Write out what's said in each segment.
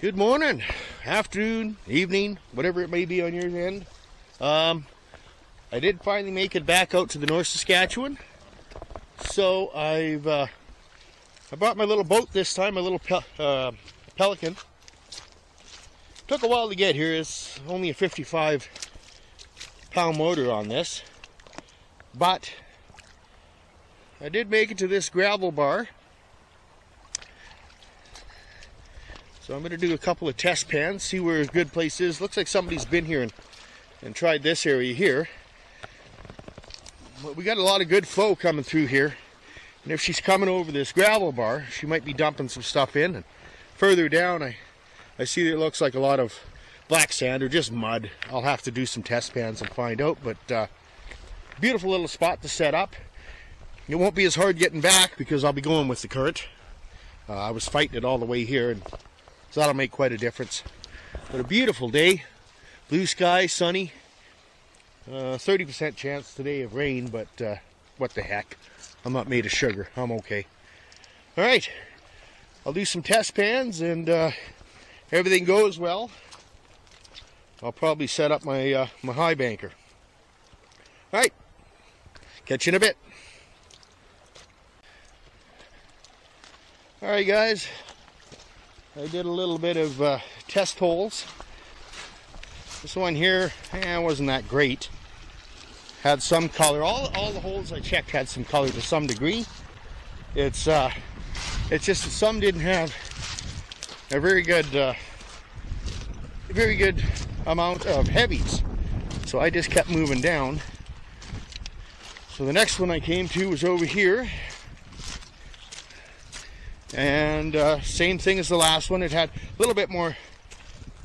Good morning, afternoon, evening, whatever it may be on your end. I did finally make it back out to the North Saskatchewan. So I brought my little boat this time, my little Pelican. Took a while to get here. It's only a 55-pound motor on this. But I did make it to this gravel bar. So I'm going to do a couple of test pans, see where a good place is. Looks like somebody's been here and tried this area here. But we got a lot of good flow coming through here. And if she's coming over this gravel bar, she might be dumping some stuff in. And further down, I see that it looks like a lot of black sand or just mud. I'll have to do some test pans and find out. But beautiful little spot to set up. It won't be as hard getting back because I'll be going with the current. I was fighting it all the way here, and so that'll make quite a difference. But a beautiful day, blue sky, sunny. 30% chance today of rain, but what the heck? I'm not made of sugar. I'm okay. All right, I'll do some test pans, and everything goes well, I'll probably set up my my high banker. All right, catch you in a bit. All right, guys. I did a little bit of test holes. This one here, wasn't that great. Had some color. All the holes I checked had some color to some degree. It's just that some didn't have a very good amount of heavies. So I just kept moving down. So the next one I came to was over here. And same thing as the last one. It had a little bit more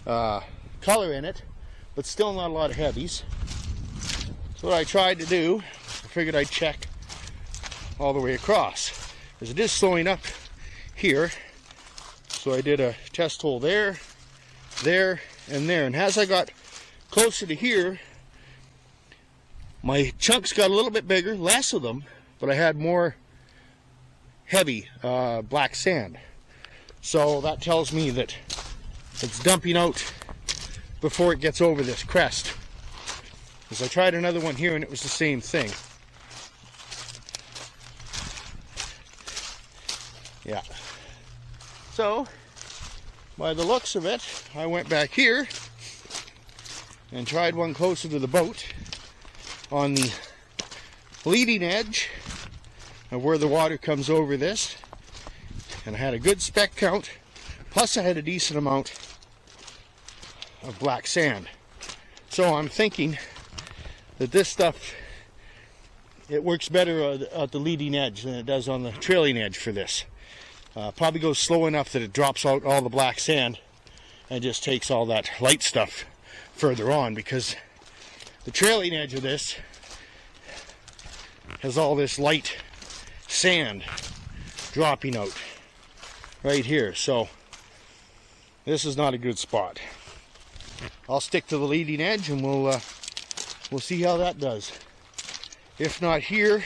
color in it, but still not a lot of heavies. So what I tried to do, I figured I'd check all the way across, because it is slowing up here. So I did a test hole there, there, and there. And as I got closer to here, my chunks got a little bit bigger, less of them, but I had more heavy black sand. So that tells me that it's dumping out before it gets over this crest. Because I tried another one here and it was the same thing. Yeah. So, by the looks of it, I went back here and tried one closer to the boat on the leading edge of where the water comes over this, and I had a good speck count, plus I had a decent amount of black sand. So I'm thinking that this stuff, it works better at the leading edge than it does on the trailing edge for this. Probably goes slow enough that it drops out all the black sand and just takes all that light stuff further on, because the trailing edge of this has all this light sand dropping out right here. So this is not a good spot. I'll stick to the leading edge and we'll see how that does. If not here,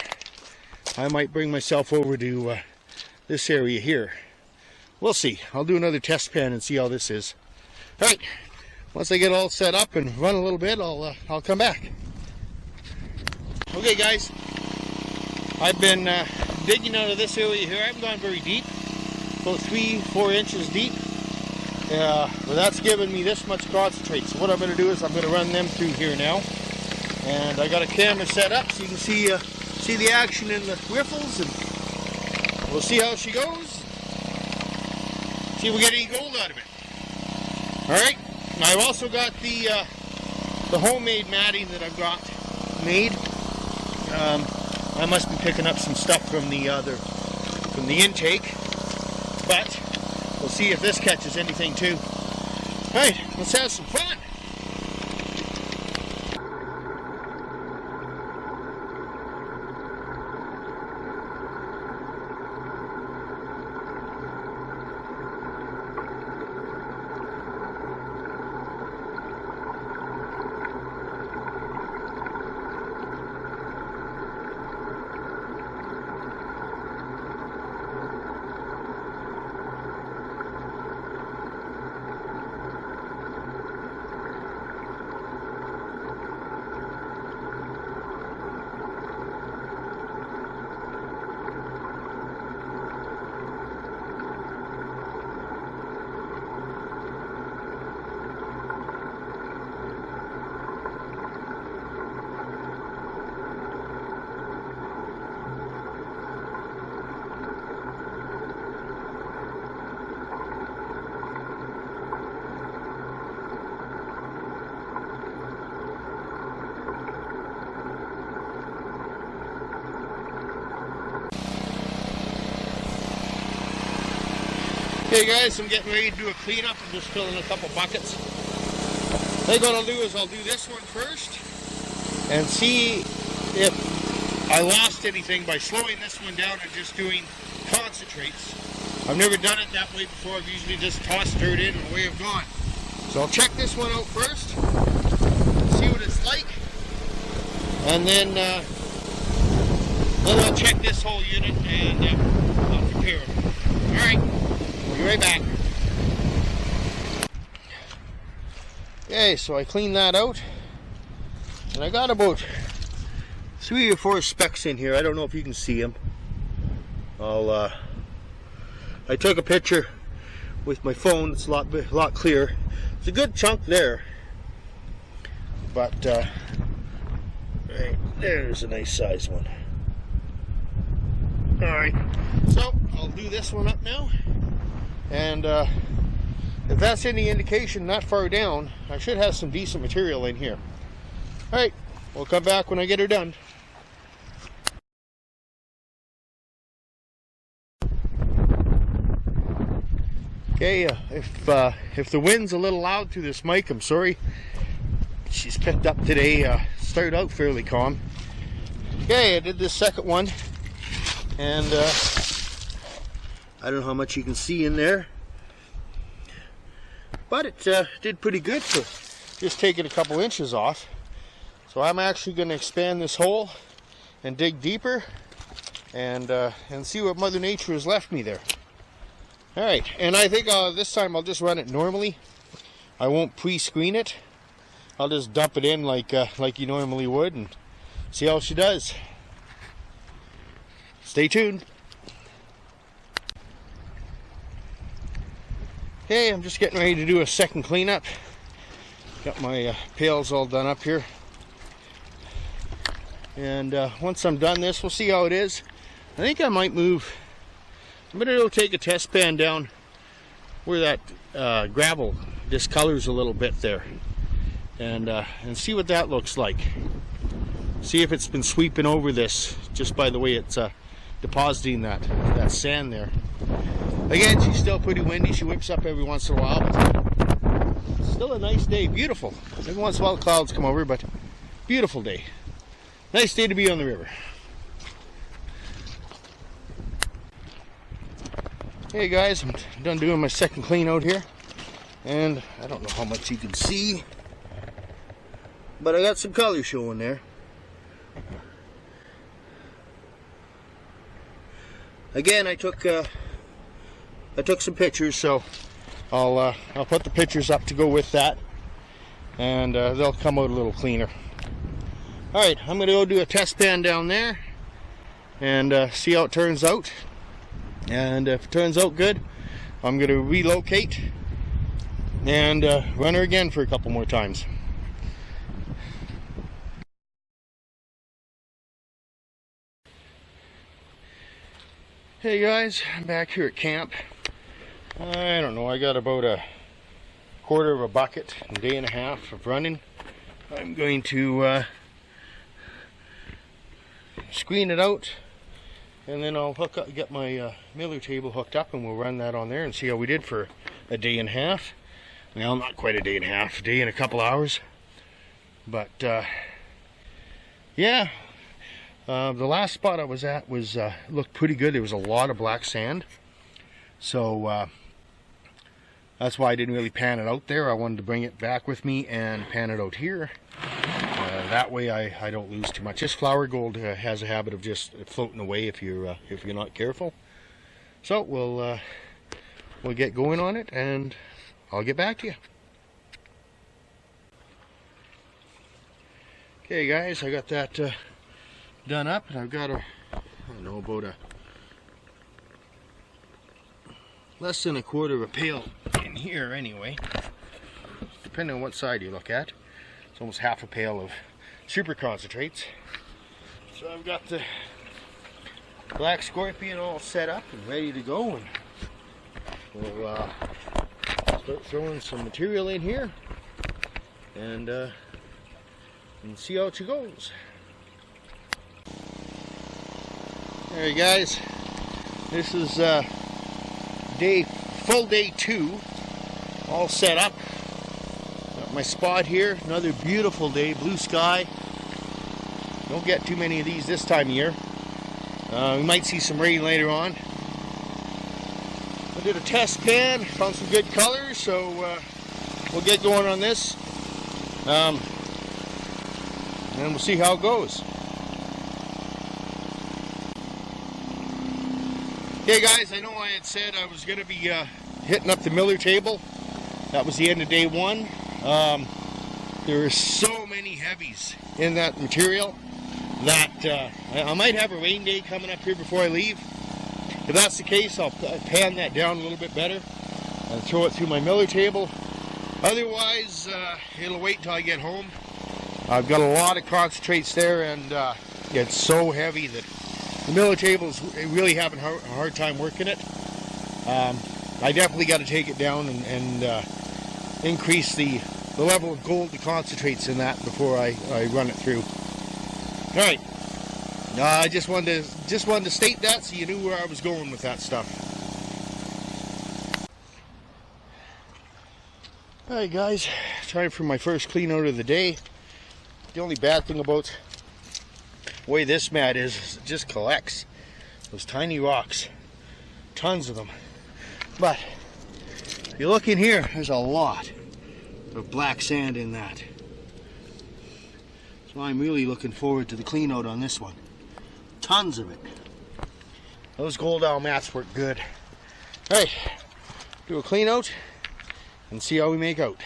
I might bring myself over to this area here. We'll see. I'll do another test pan and see how this is. All right, once I get all set up and run a little bit, I'll come back. Okay, guys, I've been digging out of this area here. I haven't gone very deep, about 3-4 inches deep. But that's given me this much concentrate. So what I'm going to do is I'm going to run them through here now. And I got a camera set up so you can see the action in the riffles, and we'll see how she goes. See if we get any gold out of it. All right. I've also got the homemade matting that I've got made. I must be picking up some stuff from the intake, but we'll see if this catches anything too. All right, let's have some fun. Okay guys, I'm getting ready to do a cleanup. I'm just filling a couple buckets. I think what I'll do is I'll do this one first and see if I lost anything by slowing this one down and just doing concentrates. I've never done it that way before. I've usually just tossed dirt in and away I've gone. So I'll check this one out first, see what it's like, and then I'll check this whole unit and I'll compare them. Alright, we'll be right back. Okay, so I cleaned that out, and I got about 3 or 4 specks in here. I don't know if you can see them. I took a picture with my phone. It's a lot clearer. It's a good chunk there, but right there's a nice size one. All right, so I'll do this one up now, and if that's any indication, not far down, I should have some decent material in here. All right, we'll come back when I get her done. Okay, if the wind's a little loud through this mic, I'm sorry. She's picked up today. Started out fairly calm. Okay, I did this second one, and I don't know how much you can see in there, but it did pretty good for just taking a couple inches off. So I'm actually going to expand this hole and dig deeper and see what Mother Nature has left me there. Alright, and I think this time I'll just run it normally. I won't pre-screen it. I'll just dump it in like you normally would and see how she does. Stay tuned. Okay, I'm just getting ready to do a second cleanup. Got my pails all done up here. And once I'm done this, we'll see how it is. I think I might move. I'm going to go take a test pan down where that gravel discolors a little bit there, and see what that looks like. See if it's been sweeping over this just by the way it's depositing that sand there. Again, she's still pretty windy. She whips up every once in a while, but still a nice day. Beautiful. Every once in a while clouds come over, but beautiful day. Nice day to be on the river. Hey guys, I'm done doing my second clean out here, and I don't know how much you can see, but I got some color showing there. Again, I took some pictures, so I'll put the pictures up to go with that, and they'll come out a little cleaner. All right, I'm gonna go do a test pan down there and see how it turns out. And if it turns out good, I'm going to relocate and run her again for a couple more times. Hey guys, I'm back here at camp. I don't know, I got about a quarter of a bucket, a day and a half of running. I'm going to screen it out, and then I'll get my miller table hooked up, and we'll run that on there and see how we did for a day and a half. Well, not quite a day and a half, a day and a couple hours. But yeah, the last spot I was at was looked pretty good. There was a lot of black sand, so that's why I didn't really pan it out there. I wanted to bring it back with me and pan it out here. That way I don't lose too much. This flower gold has a habit of just floating away if you're not careful. So we'll get going on it, and I'll get back to you. Okay guys, I got that done up, and I've got I don't know, about less than a quarter of a pail in here anyway, depending on what side you look at. It's almost half a pail of super concentrates. So I've got the black scorpion all set up and ready to go, and we'll start throwing some material in here and see how she goes. Alright guys, this is day full day 2, all set up. Got my spot here, another beautiful day, blue sky. Don't get too many of these this time of year. We might see some rain later on. I did a test pan, found some good colors, so we'll get going on this. And we'll see how it goes. Okay guys, I know I had said I was going to be hitting up the Miller table. That was the end of day 1. There are so many heavies in that material that I might have a rain day coming up here before I leave. If that's the case, I'll pan that down a little bit better and throw it through my Miller table. Otherwise, it'll wait until I get home. I've got a lot of concentrates there, and it's so heavy that the Miller table's really having a hard time working it. I definitely got to take it down and increase the level of gold, the concentrates in that before I run it through. All right. I just wanted to state that so you knew where I was going with that stuff. Alright guys, time for my first clean out of the day. The only bad thing about the way this mat is it just collects those tiny rocks. Tons of them. But if you look in here, there's a lot of black sand in that. So I'm really looking forward to the clean out on this one. Tons of it. Those gold owl mats work good. Alright, do a clean out and see how we make out.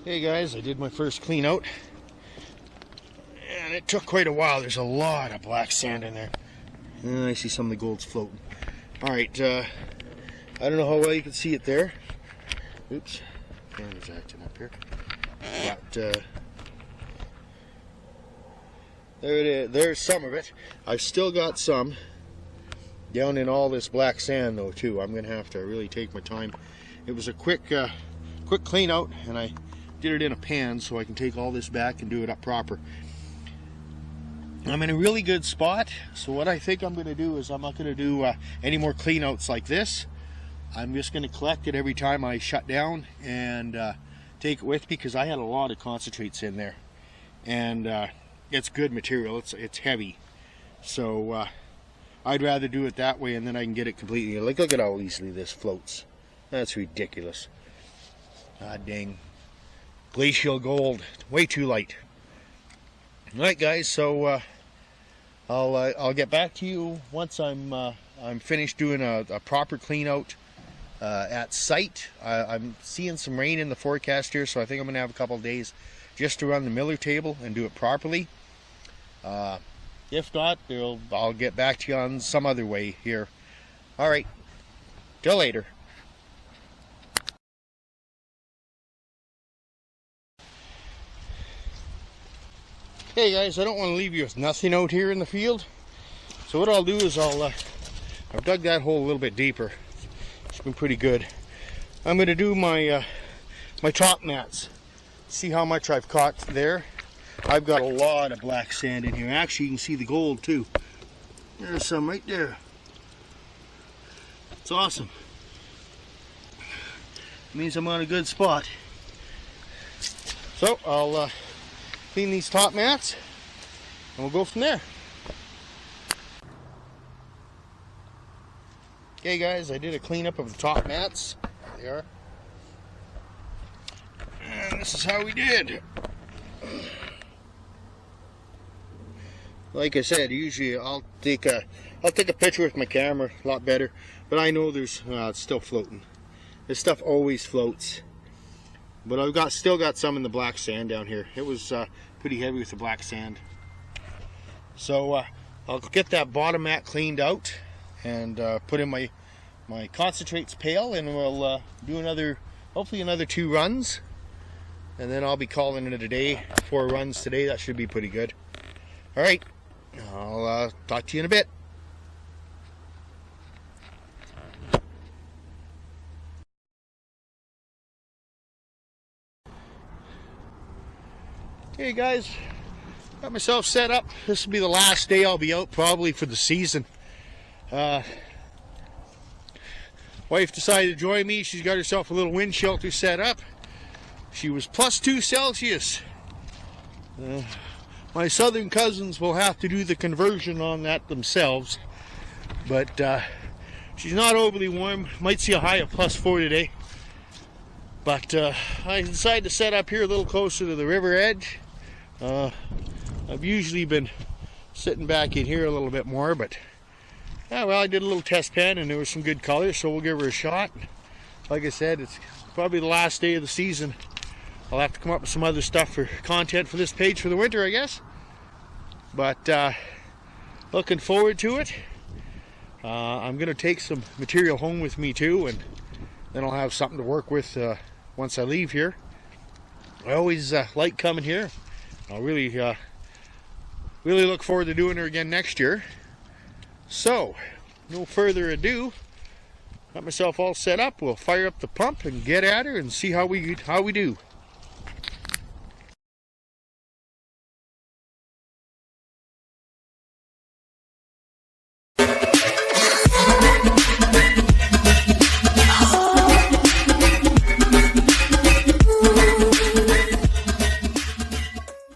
Hey guys, I did my first clean out and it took quite a while. There's a lot of black sand in there. And I see some of the gold's floating. Alright, I don't know how well you can see it there. Oops, camera's acting up here. But there it is. There's some of it. I've still got some down in all this black sand though too. I'm gonna have to really take my time. It was a quick clean out, and I did it in a pan so I can take all this back and do it up proper. I'm in a really good spot, so what I think I'm gonna do is I'm not gonna do any more clean outs like this. I'm just gonna collect it every time I shut down and take it with me, because I had a lot of concentrates in there, and it's good material. It's heavy, so I'd rather do it that way, and then I can get it completely. Like, look at how easily this floats. That's ridiculous. Ah, dang. Glacial gold, way too light. All right, guys. So I'll get back to you once I'm finished doing a proper clean out at site. I'm seeing some rain in the forecast here, so I think I'm gonna have a couple of days just to run the Miller table and do it properly. If not, I'll get back to you on some other way here. All right, till later. Hey guys, I don't want to leave you with nothing out here in the field. So what I'll do is I've dug that hole a little bit deeper. It's been pretty good. I'm going to do my my top mats. See how much I've caught there. I've got a lot of black sand in here. Actually, you can see the gold too. There's some right there. It's awesome. It means I'm on a good spot. So I'll clean these top mats and we'll go from there. Okay guys, I did a cleanup of the top mats. There they are. And this is how we did. Like I said, usually I'll take a picture with my camera, a lot better. But I know there's it's still floating. This stuff always floats. But I've still got some in the black sand down here. It was pretty heavy with the black sand. So I'll get that bottom mat cleaned out and put in my concentrates pail, and we'll do hopefully another 2 runs. And then I'll be calling it a day. 4 runs today. That should be pretty good. All right. I'll talk to you in a bit. Okay guys, got myself set up. This will be the last day I'll be out probably for the season. Wife decided to join me. She's got herself a little wind shelter set up. She was +2 Celsius. My southern cousins will have to do the conversion on that themselves, but she's not overly warm. Might see a high of +4 today. But I decided to set up here a little closer to the river edge. I've usually been sitting back in here a little bit more, but yeah, well, I did a little test pen and there was some good color, so we'll give her a shot. Like I said, it's probably the last day of the season. I'll have to come up with some other stuff for content for this page for the winter, I guess. But looking forward to it. I'm going to take some material home with me too, and then I'll have something to work with once I leave here. I always like coming here. I'll really look forward to doing her again next year. So, no further ado, got myself all set up. We'll fire up the pump and get at her and see how we do.